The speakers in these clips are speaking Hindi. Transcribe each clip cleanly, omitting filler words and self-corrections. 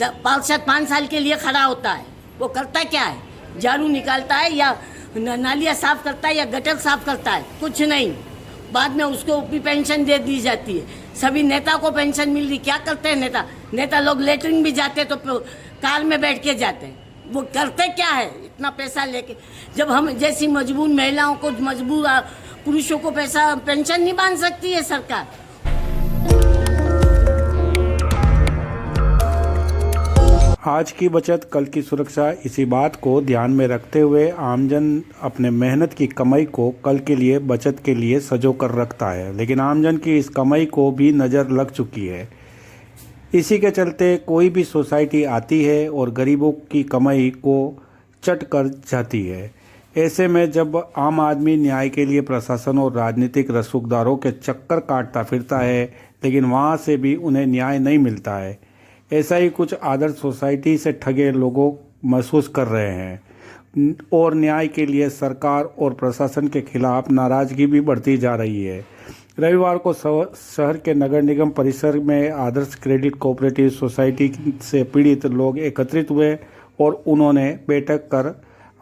पार्षद 5 साल के लिए खड़ा होता है, वो करता क्या है? झाड़ू निकालता है या नालियाँ साफ करता है या गटर साफ करता है? कुछ नहीं। बाद में उसको भी पेंशन दे दी जाती है। सभी नेता को पेंशन मिल रही। क्या करते हैं नेता लोग लेटरिन भी जाते तो कार में बैठ के जाते हैं। वो करते क्या है इतना पैसा लेके? जब हम जैसी मजबूर महिलाओं को, मजबूर पुरुषों को पैसा पेंशन नहीं बांध सकती है सरकार। आज की बचत कल की सुरक्षा, इसी बात को ध्यान में रखते हुए आमजन अपने मेहनत की कमाई को कल के लिए बचत के लिए सजो कर रखता है, लेकिन आमजन की इस कमाई को भी नज़र लग चुकी है। इसी के चलते कोई भी सोसाइटी आती है और गरीबों की कमाई को चट कर जाती है। ऐसे में जब आम आदमी न्याय के लिए प्रशासन और राजनीतिक रसूखदारों के चक्कर काटता फिरता है, लेकिन वहाँ से भी उन्हें न्याय नहीं मिलता है। ऐसा ही कुछ आदर्श सोसाइटी से ठगे लोगों महसूस कर रहे हैं और न्याय के लिए सरकार और प्रशासन के खिलाफ नाराज़गी भी बढ़ती जा रही है। रविवार को शहर के नगर निगम परिसर में आदर्श क्रेडिट कोऑपरेटिव सोसाइटी से पीड़ित लोग एकत्रित हुए और उन्होंने बैठक कर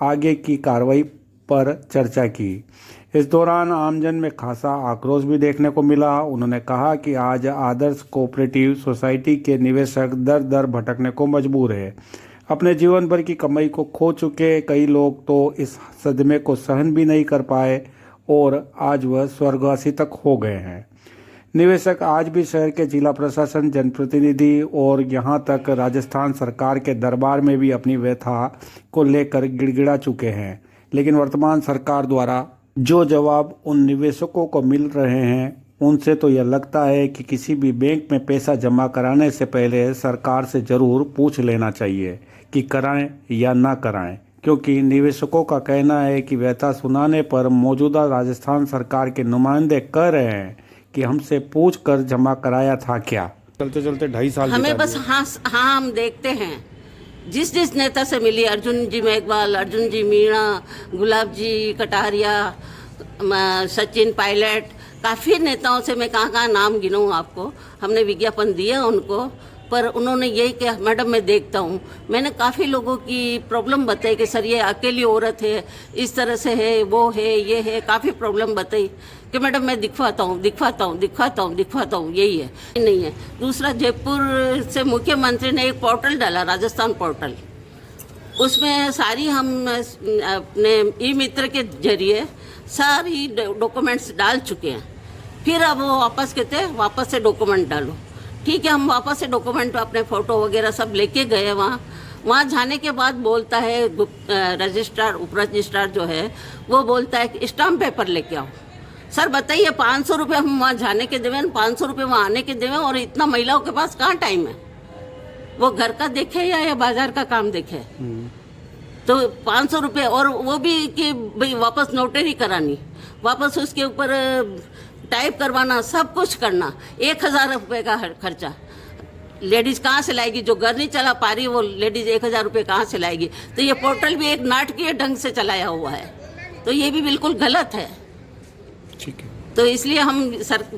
आगे की कार्रवाई पर चर्चा की। इस दौरान आमजन में खासा आक्रोश भी देखने को मिला। उन्होंने कहा कि आज आदर्श कोऑपरेटिव सोसाइटी के निवेशक दर दर भटकने को मजबूर है। अपने जीवन भर की कमाई को खो चुके कई लोग तो इस सदमे को सहन भी नहीं कर पाए और आज वह स्वर्गवासी तक हो गए हैं। निवेशक आज भी शहर के जिला प्रशासन, जनप्रतिनिधि और यहाँ तक राजस्थान सरकार के दरबार में भी अपनी व्यथा को लेकर गिड़गिड़ा चुके हैं, लेकिन वर्तमान सरकार द्वारा जो जवाब उन निवेशकों को मिल रहे हैं उनसे तो यह लगता है कि किसी भी बैंक में पैसा जमा कराने से पहले सरकार से ज़रूर पूछ लेना चाहिए कि कराएं या ना कराएं, क्योंकि निवेशकों का कहना है कि व्यथा सुनाने पर मौजूदा राजस्थान सरकार के नुमाइंदे कह रहे हैं कि हमसे पूछ कर जमा कराया था क्या। चलते चलते 2.5 साल हमें बस हाँ हम देखते हैं जिस नेता से मिली, अर्जुन जी मेघवाल, अर्जुन जी मीणा, गुलाब जी कटारिया, सचिन पायलट, काफ़ी नेताओं से मैं कहाँ नाम गिनूँ आपको, हमने विज्ञापन दिया उनको, पर उन्होंने यही कहा मैडम मैं देखता हूँ। मैंने काफ़ी लोगों की प्रॉब्लम बताई कि सर ये अकेली औरत है, इस तरह से है, वो है, ये है, काफ़ी प्रॉब्लम बताई कि मैडम मैं दिखवाता हूँ, यही है नहीं है। दूसरा, जयपुर से मुख्यमंत्री ने एक पोर्टल डाला, राजस्थान पोर्टल, उसमें सारी हम अपने ई मित्र के जरिए सारी डॉक्यूमेंट्स डाल चुके हैं। फिर अब वो वापस कहते हैं वापस से डॉक्यूमेंट डालो। ठीक है, हम वापस से डॉक्यूमेंट अपने फ़ोटो वगैरह सब लेके गए। वहाँ जाने के बाद बोलता है रजिस्ट्रार, उप रजिस्ट्रार जो है वो बोलता है कि स्टाम्प पेपर लेके आओ। सर बताइए, 500 रुपये हम वहाँ जाने के देवें, 500 रुपये वहाँ आने के देवें, और इतना महिलाओं के पास कहाँ टाइम है? वो घर का देखे या बाजार का काम देखे? तो 500 रुपये, और वो भी कि भाई वापस नोटरी करानी, वापस उसके ऊपर टाइप करवाना, सब कुछ करना, 1000 रुपये का खर्चा। लेडीज़ कहाँ से लाएगी? जो घर नहीं चला पा रही वो लेडीज़ 1000 रुपये कहाँ से लाएगी? तो ये पोर्टल भी एक नाटकीय ढंग से चलाया हुआ है, तो ये भी बिल्कुल गलत है। ठीक है, तो इसलिए हम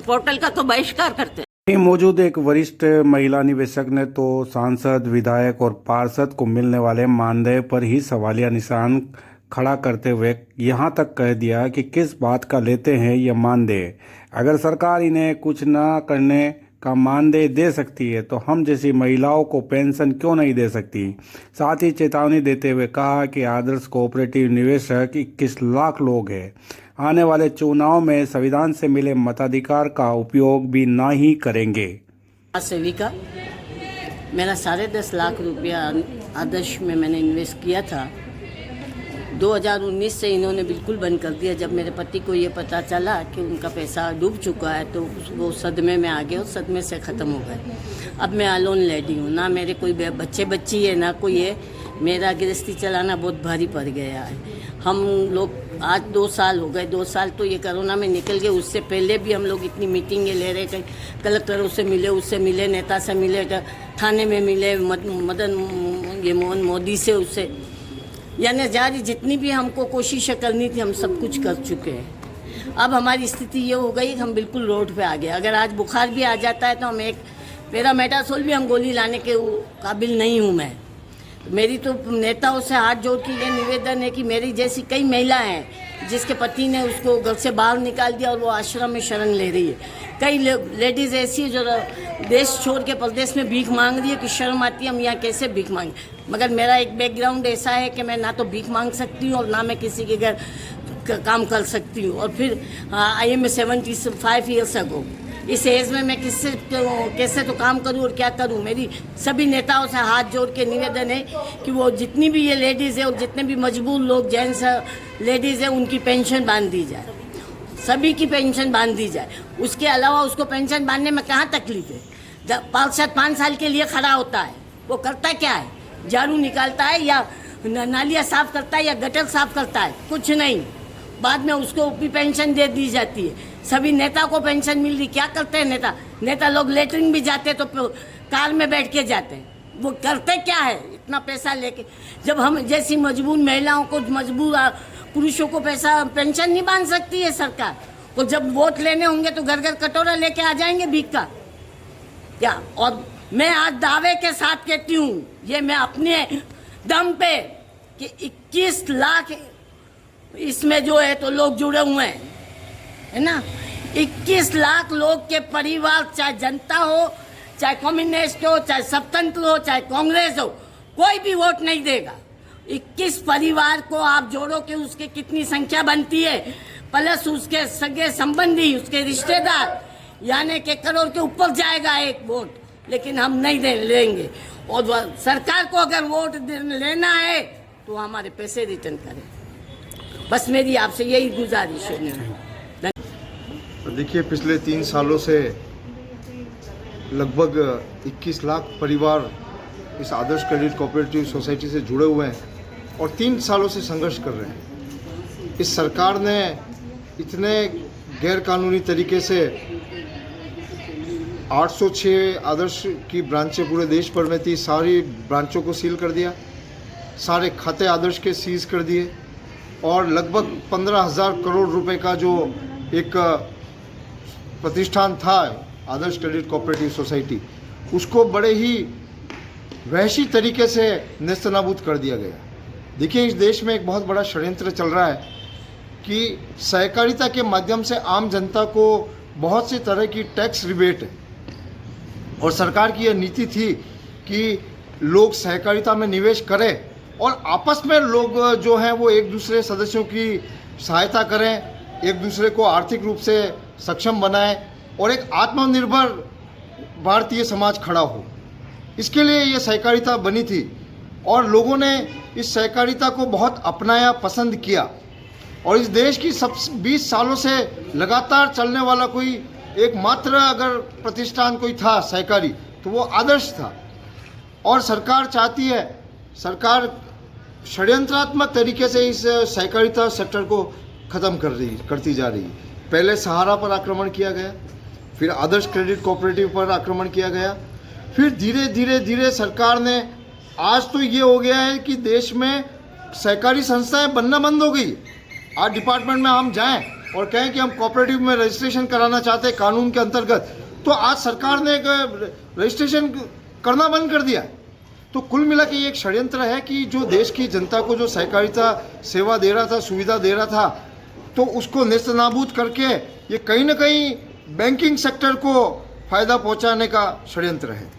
पोर्टल का तो बहिष्कार करते हैं। मौजूद एक वरिष्ठ महिला निवेशक ने तो सांसद, विधायक और पार्षद को मिलने वाले मानदेय पर ही सवालिया निशान खड़ा करते हुए यहाँ तक कह दिया कि किस बात का लेते हैं यह मानदेय। अगर सरकार इन्हें कुछ ना करने का मानदेय दे सकती है तो हम जैसी महिलाओं को पेंशन क्यों नहीं दे सकती। साथ ही चेतावनी देते हुए कहा कि आदर्श कोऑपरेटिव निवेशक 21 लाख लोग हैं। आने वाले चुनाव में संविधान से मिले मताधिकार का उपयोग भी ना ही करेंगे। सेविका, मेरा 10.5 लाख रुपया आदर्श में मैंने इन्वेस्ट किया था। 2019 से इन्होंने बिल्कुल बंद कर दिया। जब मेरे पति को ये पता चला कि उनका पैसा डूब चुका है तो वो सदमे में आ गए और सदमे से ख़त्म हो गए। अब मैं अलोन लेडी हूँ, ना मेरे कोई बच्चे बच्ची है ना कोई है। मेरा गृहस्थी चलाना बहुत भारी पड़ गया है। हम लोग आज 2 साल हो गए, 2 साल तो ये कोरोना में निकल गए। उससे पहले भी हम लोग इतनी मीटिंगें ले रहे थे, कलेक्टरों से मिले, उससे मिले, नेता से मिले, थाने में मिले, मोहन मोदी से, उससे यानी जारी जितनी भी हमको कोशिशें करनी थी हम सब कुछ कर चुके हैं। अब हमारी स्थिति ये हो गई कि हम बिल्कुल रोड पे आ गए। अगर आज बुखार भी आ जाता है तो हम एक पेरामेटासोल भी हम गोली लाने के काबिल नहीं हूँ मैं। मेरी तो नेताओं से हाथ जोड़ के ये निवेदन है कि मेरी जैसी कई महिलाएं हैं जिसके पति ने उसको घर से बाहर निकाल दिया और वो आश्रम में शरण ले रही है। कई लेडीज़ ऐसी है जो देश छोड़ के प्रदेश में भीख मांग रही है कि शर्म आती है हम यहाँ कैसे भीख मांगे। मगर मेरा एक बैकग्राउंड ऐसा है कि मैं ना तो भीख मांग सकती हूँ और ना मैं किसी के घर काम कर सकती हूँ। और फिर आई एम 75 ईयर्स अगो, इस एज में मैं कैसे तो काम करूं और क्या करूं। मेरी सभी नेताओं से हाथ जोड़ के निवेदन है कि वो जितनी भी ये लेडीज़ है और जितने भी मजबूर लोग जेंट्स लेडीज़ है उनकी पेंशन बांध दी जाए, सभी की पेंशन बांध दी जाए। उसके अलावा उसको पेंशन बांधने में कहाँ तकलीफ है। 5 साल के लिए खड़ा होता है, वो करता क्या है, झाड़ू निकालता है या नालियाँ साफ करता है या गटर साफ करता है, कुछ नहीं। बाद में उसको भी पेंशन दे दी जाती है। सभी नेता को पेंशन मिल रही, क्या करते हैं नेता लोग लेटरिन भी जाते तो कार में बैठ के जाते हैं। वो करते क्या है इतना पैसा लेके, जब हम जैसी मजबूर महिलाओं को, मजबूर पुरुषों को पेंशन नहीं बांध सकती है सरकार। तो जब वोट लेने होंगे तो घर घर कटोरा लेके आ जाएंगे भीख का क्या। और मैं आज दावे के साथ कहती हूँ, ये मैं अपने दम पे, कि 21 लाख इसमें जो है तो लोग जुड़े हुए हैं, है ना। 21 लाख लोग के परिवार, चाहे जनता हो, चाहे कम्युनिस्ट हो, चाहे स्वतंत्र हो, चाहे कांग्रेस हो, कोई भी वोट नहीं देगा। 21 परिवार को आप जोड़ो कि उसके कितनी संख्या बनती है, प्लस उसके सगे संबंधी, उसके रिश्तेदार, यानी कि करोड़ के ऊपर जाएगा एक वोट। लेकिन हम नहीं लेंगे। और सरकार को अगर वोट लेना है तो हमारे पैसे रिटर्न करें, बस मेरी आपसे यही गुजारिश है। देखिए, पिछले 3 सालों से लगभग 21 लाख परिवार इस आदर्श क्रेडिट कोऑपरेटिव सोसाइटी से जुड़े हुए हैं और 3 सालों से संघर्ष कर रहे हैं। इस सरकार ने इतने गैरकानूनी तरीके से 806 आदर्श की ब्रांचें पूरे देश भर में थी, सारी ब्रांचों को सील कर दिया, सारे खाते आदर्श के सीज कर दिए और लगभग 15,000 करोड़ रुपए का जो एक प्रतिष्ठान था आदर्श क्रेडिट कोऑपरेटिव सोसाइटी, उसको बड़े ही वहशी तरीके से नेस्तनाबूद कर दिया गया। देखिए, इस देश में एक बहुत बड़ा षड्यंत्र चल रहा है कि सहकारिता के माध्यम से आम जनता को बहुत सी तरह की टैक्स रिबेट है और सरकार की यह नीति थी कि लोग सहकारिता में निवेश करें और आपस में लोग जो हैं वो एक दूसरे सदस्यों की सहायता करें, एक दूसरे को आर्थिक रूप से सक्षम बनाएं और एक आत्मनिर्भर भारतीय समाज खड़ा हो। इसके लिए ये सहकारिता बनी थी और लोगों ने इस सहकारिता को बहुत अपनाया, पसंद किया। और इस देश की 20 सालों से लगातार चलने वाला कोई एकमात्र अगर प्रतिष्ठान कोई था सहकारी तो वो आदर्श था। और सरकार चाहती है, सरकार षड्यंत्रात्मक तरीके से इस सहकारिता सेक्टर को ख़त्म करती जा रही है। पहले सहारा पर आक्रमण किया गया, फिर आदर्श क्रेडिट कोऑपरेटिव पर आक्रमण किया गया, फिर धीरे धीरे सरकार ने, आज तो ये हो गया है कि देश में सहकारी संस्थाएं बनना बंद हो गई। आज डिपार्टमेंट में हम जाएं और कहें कि हम कोऑपरेटिव में रजिस्ट्रेशन कराना चाहते हैं कानून के अंतर्गत, तो आज सरकार ने रजिस्ट्रेशन करना बंद कर दिया। तो कुल मिला के ये एक षड्यंत्र है कि जो देश की जनता को जो सहकारिता सेवा दे रहा था, सुविधा दे रहा था, तो उसको नेस्तनाबूद करके ये कहीं ना कहीं बैंकिंग सेक्टर को फायदा पहुंचाने का षड्यंत्र है।